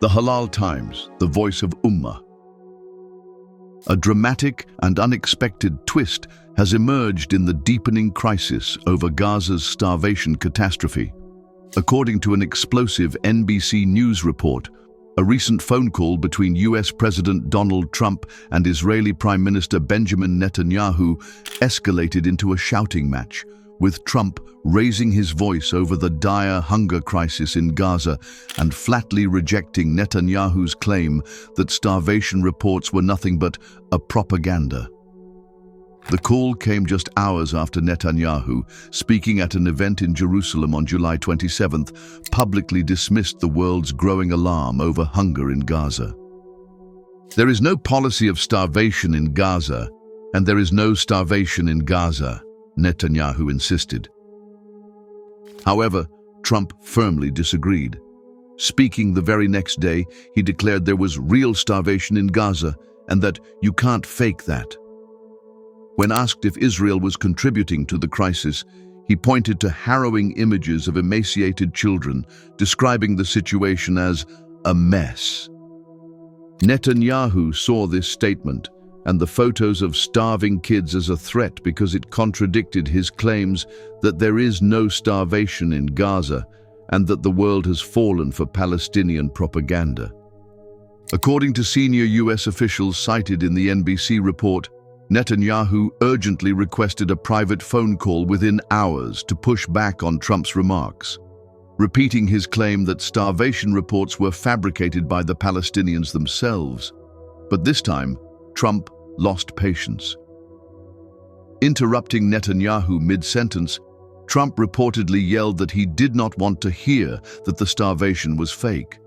The Halal Times, the voice of Ummah. A dramatic and unexpected twist has emerged in the deepening crisis over Gaza's starvation catastrophe. According to an explosive NBC News report, a recent phone call between US President Donald Trump and Israeli Prime Minister Benjamin Netanyahu escalated into a shouting match, with Trump raising his voice over the dire hunger crisis in Gaza and flatly rejecting Netanyahu's claim that starvation reports were nothing but a propaganda. The call came just hours after Netanyahu, speaking at an event in Jerusalem on July 27th, publicly dismissed the world's growing alarm over hunger in Gaza. There is no policy of starvation in Gaza, and there is no starvation in Gaza, Netanyahu insisted. However, Trump firmly disagreed. Speaking the very next day, he declared there was real starvation in Gaza and that you can't fake that. When asked if Israel was contributing to the crisis, he pointed to harrowing images of emaciated children, describing the situation as a mess. Netanyahu saw this statement and the photos of starving kids as a threat because it contradicted his claims that there is no starvation in Gaza and that the world has fallen for Palestinian propaganda. According to senior US officials cited in the NBC report, Netanyahu urgently requested a private phone call within hours to push back on Trump's remarks, repeating his claim that starvation reports were fabricated by the Palestinians themselves. But this time, Trump lost patience. Interrupting Netanyahu mid-sentence, Trump reportedly yelled that he did not want to hear that the starvation was fake.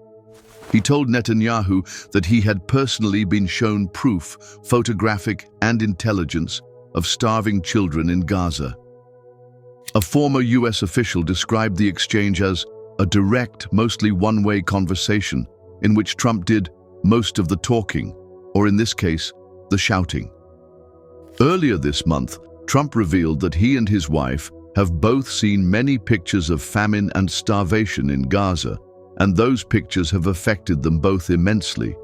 He told Netanyahu that he had personally been shown proof, photographic and intelligence, of starving children in Gaza. A former US official described the exchange as a direct, mostly one-way conversation in which Trump did most of the talking, or in this case, the shouting. Earlier this month, Trump revealed that he and his wife have both seen many pictures of famine and starvation in Gaza, and those pictures have affected them both immensely.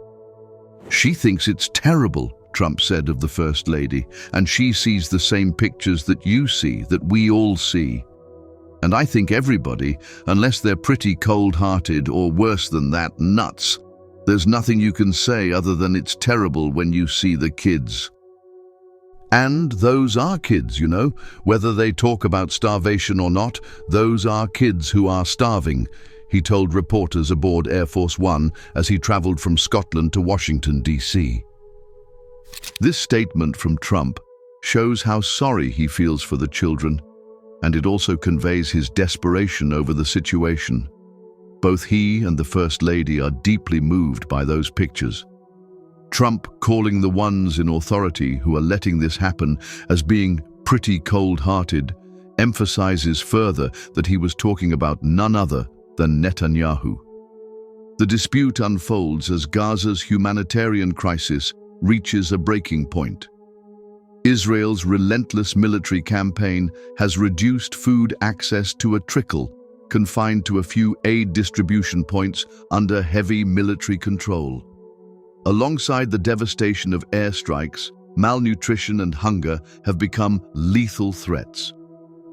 "She thinks it's terrible," Trump said of the First Lady, "and she sees the same pictures that you see, that we all see. And I think everybody, unless they're pretty cold-hearted or worse than that, nuts. There's nothing you can say other than it's terrible when you see the kids." And those are kids, you know, whether they talk about starvation or not, those are kids who are starving, he told reporters aboard Air Force One as he traveled from Scotland to Washington, D.C. This statement from Trump shows how sorry he feels for the children, and it also conveys his desperation over the situation. Both he and the First Lady are deeply moved by those pictures. Trump calling the ones in authority who are letting this happen as being pretty cold-hearted emphasizes further that he was talking about none other than Netanyahu. The dispute unfolds as Gaza's humanitarian crisis reaches a breaking point. Israel's relentless military campaign has reduced food access to a trickle, confined to a few aid distribution points under heavy military control. Alongside the devastation of airstrikes, malnutrition and hunger have become lethal threats.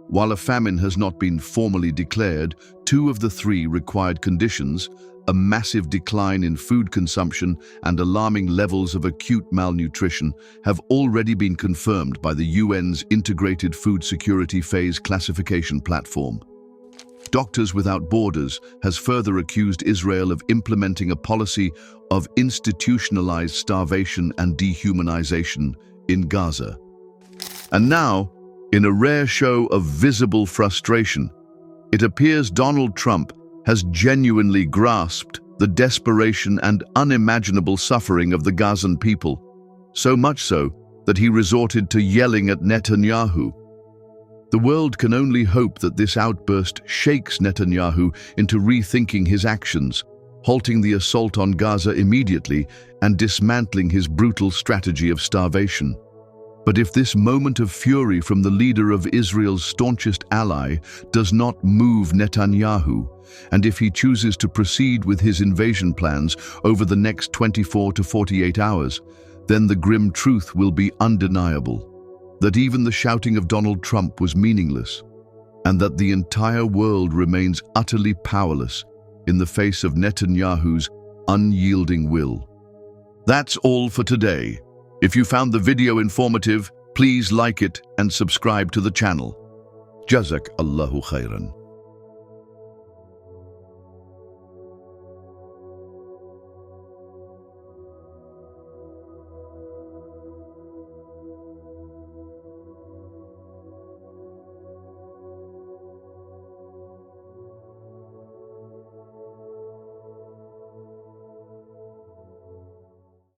While a famine has not been formally declared, two of the three required conditions, a massive decline in food consumption and alarming levels of acute malnutrition, have already been confirmed by the UN's Integrated Food Security Phase Classification Platform. Doctors Without Borders has further accused Israel of implementing a policy of institutionalized starvation and dehumanization in Gaza. And now, in a rare show of visible frustration, it appears Donald Trump has genuinely grasped the desperation and unimaginable suffering of the Gazan people, so much so that he resorted to yelling at Netanyahu. The world can only hope that this outburst shakes Netanyahu into rethinking his actions, halting the assault on Gaza immediately and dismantling his brutal strategy of starvation. But if this moment of fury from the leader of Israel's staunchest ally does not move Netanyahu, and if he chooses to proceed with his invasion plans over the next 24 to 48 hours, then the grim truth will be undeniable, that even the shouting of Donald Trump was meaningless, and that the entire world remains utterly powerless in the face of Netanyahu's unyielding will. That's all for today. If you found the video informative, please like it and subscribe to the channel. Jazak Allahu khairan.